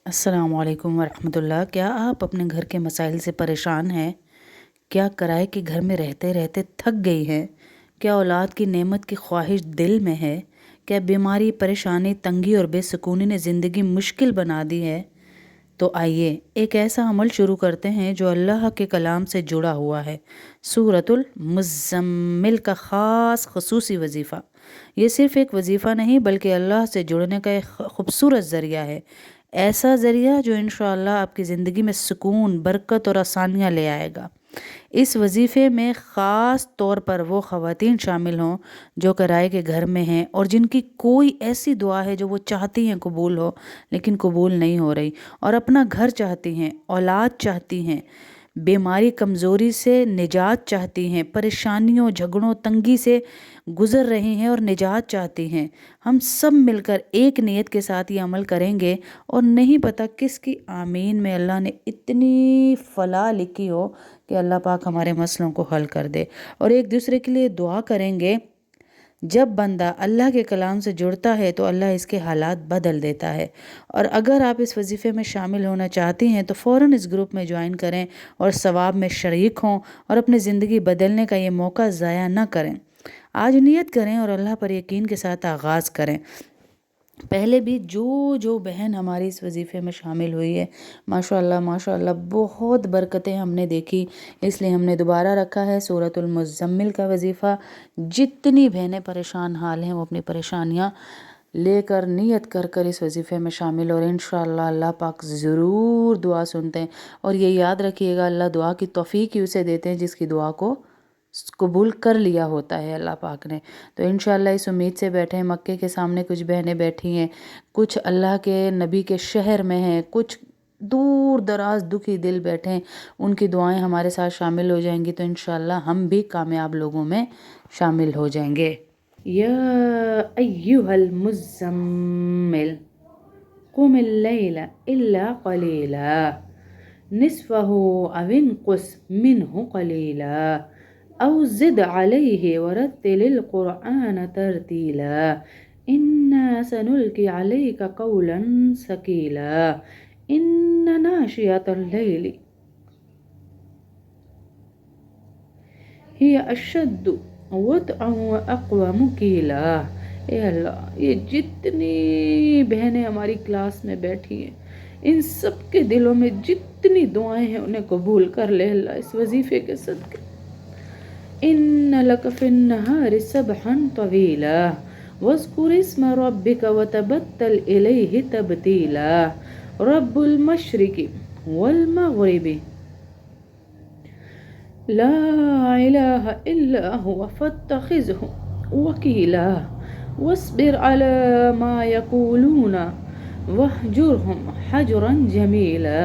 السلام علیکم ورحمۃ اللہ۔ کیا آپ اپنے گھر کے مسائل سے پریشان ہیں؟ کیا کرائے کہ گھر میں رہتے رہتے تھک گئی ہیں؟ کیا اولاد کی نعمت کی خواہش دل میں ہے؟ کیا بیماری، پریشانی، تنگی اور بے سکونی نے زندگی مشکل بنا دی ہے؟ تو آئیے ایک ایسا عمل شروع کرتے ہیں جو اللہ کے کلام سے جڑا ہوا ہے۔ سورۃ المزمل کا خاص خصوصی وظیفہ۔ یہ صرف ایک وظیفہ نہیں بلکہ اللہ سے جڑنے کا ایک خوبصورت ذریعہ ہے، ایسا ذریعہ جو انشاءاللہ آپ کی زندگی میں سکون، برکت اور آسانیاں لے آئے گا۔ اس وظیفے میں خاص طور پر وہ خواتین شامل ہوں جو کرائے کے گھر میں ہیں اور جن کی کوئی ایسی دعا ہے جو وہ چاہتی ہیں قبول ہو لیکن قبول نہیں ہو رہی، اور اپنا گھر چاہتی ہیں، اولاد چاہتی ہیں، بیماری کمزوری سے نجات چاہتی ہیں، پریشانیوں، جھگڑوں، تنگی سے گزر رہی ہیں اور نجات چاہتی ہیں۔ ہم سب مل کر ایک نیت کے ساتھ یہ عمل کریں گے اور نہیں پتہ کس کی آمین میں اللہ نے اتنی فلاح لکھی ہو کہ اللہ پاک ہمارے مسئلوں کو حل کر دے، اور ایک دوسرے کے لیے دعا کریں گے۔ جب بندہ اللہ کے کلام سے جڑتا ہے تو اللہ اس کے حالات بدل دیتا ہے۔ اور اگر آپ اس وظیفے میں شامل ہونا چاہتی ہیں تو فوراً اس گروپ میں جوائن کریں اور ثواب میں شریک ہوں اور اپنی زندگی بدلنے کا یہ موقع ضائع نہ کریں۔ آج نیت کریں اور اللہ پر یقین کے ساتھ آغاز کریں۔ پہلے بھی جو بہن ہماری اس وظیفے میں شامل ہوئی ہے، ماشاءاللہ بہت برکتیں ہم نے دیکھی، اس لیے ہم نے دوبارہ رکھا ہے سورۃ المزمل کا وظیفہ۔ جتنی بہنیں پریشان حال ہیں وہ اپنی پریشانیاں لے کر نیت کر کر اس وظیفے میں شامل، اور انشاءاللہ اللہ پاک ضرور دعا سنتے ہیں۔ اور یہ یاد رکھیے گا، اللہ دعا کی توفیق ہی اسے دیتے ہیں جس کی دعا کو قبول کر لیا ہوتا ہے اللہ پاک نے۔ تو انشاءاللہ اس امید سے بیٹھے ہیں۔ مکے کے سامنے کچھ بہنیں بیٹھی ہیں، کچھ اللہ کے نبی کے شہر میں ہیں، کچھ دور دراز دکھی دل بیٹھے ہیں، ان کی دعائیں ہمارے ساتھ شامل ہو جائیں گی تو انشاءاللہ ہم بھی کامیاب لوگوں میں شامل ہو جائیں گے۔ یا ایہا المزمل قم اللیل الا قلیلا نصفہ او انقص منہ قلیلا او زد علیہ ورتل القرآن ترتیلا انا سنلقی علیک قولا ثقیلا ان ناشئۃ اللیل ہی اشد وطئا واقوم قیلا۔ اے اللہ، یہ جتنی بہنیں ہماری کلاس میں بیٹھی ہیں، ان سب کے دلوں میں جتنی دعائیں ہیں انہیں قبول کر لے اللہ اس وظیفے کے صدقے۔ ان لک فی النہار سبحا طویلا واذکر اسم ربک وتبتل الیہ تبتیلا رب المشرق والمغرب لا الہ الا هو فاتخذہ وکیلا واصبر علی ما یقولون واہجرہم حجرا جمیلا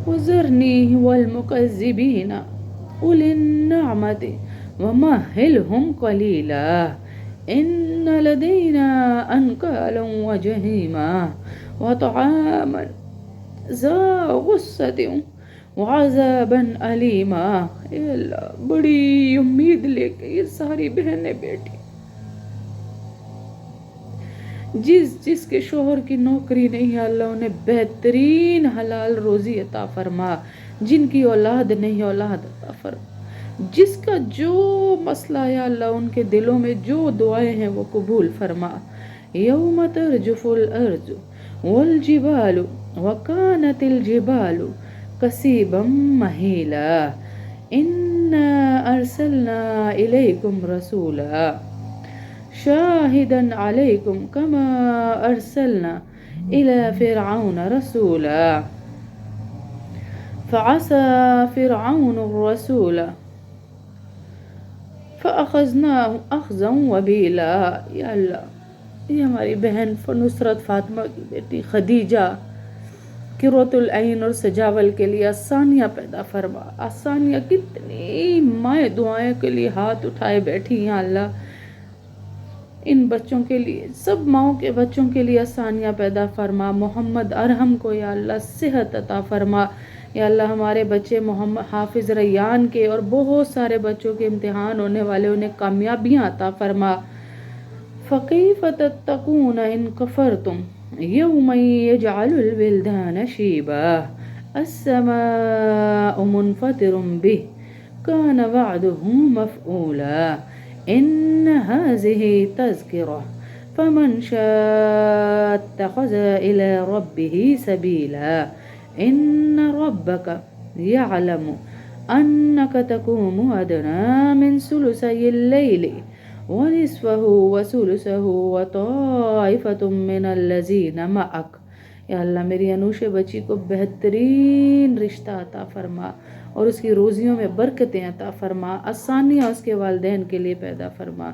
وذرنی والمکذبین اولی النعمت ومہلہم قلیلا ان لدینا انکالا وجحیما وطعاما ذا غصۃ وعذابا علیما۔ اے اللہ، بڑی امید لے کے یہ ساری بہنیں بیٹھی، جس کے شوہر کی نوکری نہیں ہے اللہ انہیں بہترین حلال روزی عطا فرما، جن کی اولاد نہیں اولاد عطا فرما، جس کا جو مسئلہ ہے اللہ ان کے دلوں میں جو دعائیں ہیں وہ قبول فرما۔ یوم ترجف الارض والجبال وکانت الجبال کثیبا مہیلا انا ارسلنا الیکم رسولا شاہدا علیکم کما ارسلنا الی فرعون رسولا فعصى فرعون الرسول فأخذناه أخذا وبيلا۔ یا اللہ، یہ ہماری بہن نصرت فاطمہ کی بیٹی خدیجہ قرۃ العین اور سجاول کے لیے آسانیاں پیدا فرما۔ آسانیاں کتنی مائیں دعائیں کے لیے ہاتھ اٹھائے بیٹھی ہیں اللہ، ان بچوں کے لیے، سب ماؤں کے بچوں کے لیے آسانیاں پیدا فرما۔ محمد ارحم کو یا اللہ صحت عطا فرما۔ یا اللہ، ہمارے بچے محمد حافظ ریان کے اور بہت سارے بچوں کے امتحان ہونے والے، انہیں کامیابیاں عطا فرما۔ فَكَيْفَ تَتَّقُونَ إِن كَفَرْتُمْ يوم يجعل الولدان شيبا السماء منفطر به كان وعده مفعولا إن هذه تذكرة فمن شاء اتخذ إلى ربه سبيلا إن ربك يعلم أنك تقوم أدنى من ثلثي الليل ونصفه وثلثه وطائفة من الذين معك. یا اللہ میری انوش بچی کو بہترین رشتہ عطا فرما اور اس کی روزیوں میں برکتیں عطا فرما، آسانیاں اس کے والدین کے لیے پیدا فرما.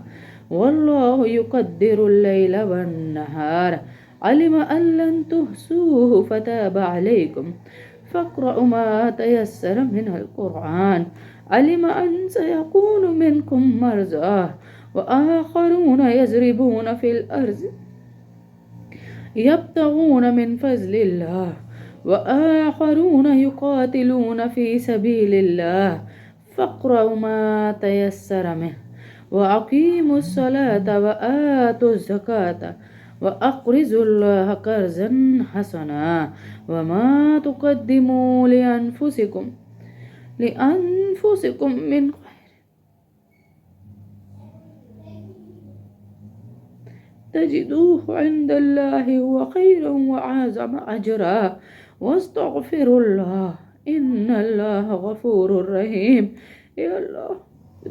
واللہ یقدر اللیل والنہار علم ان لن تحصوه فتاب علیکم فاقرؤوا ما تيسر من القرآن علم ان سيكون منكم مرضى وآخرون يضربون في الأرض يبتغون من فضل الله وآخرون يقاتلون في سبيل الله فاقرؤوا ما تيسر منه وأقيموا الصلاة وآتوا الزكاة وأقرضوا الله قرضا حسنا وما تقدموا لأنفسكم من تجدوه عند الله هو خيرا وأعظم أجرا واستغفروا الله إن الله غفور رحيم. اے اللہ،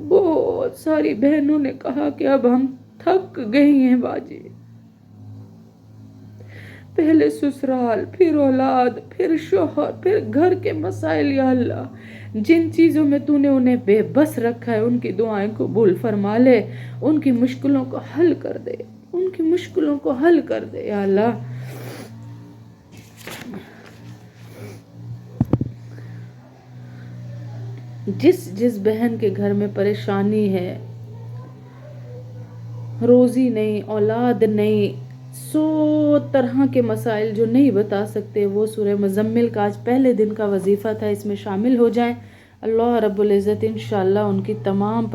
بہت ساری بہنوں نے کہا کہ اب ہم تھک گئی ہیں باجی، پہلے سسرال، پھر اولاد، پھر شوہر، پھر گھر کے مسائل. یا اللہ جن چیزوں میں تو نے انہیں بے بس رکھا ہے ان کی دعائیں قبول فرما لے، ان کی مشکلوں کو حل کر دے، ان کی مشکلوں کو حل کر دے. یا اللہ جس بہن کے گھر میں پریشانی ہے، روزی نہیں، اولاد نہیں، 100 طرح کے مسائل جو نہیں بتا سکتے، وہ سورہ مزمل کا آج پہلے دن کا وظیفہ تھا، اس میں شامل ہو جائیں. اللہ رب العزت انشاءاللہ ان کی تمام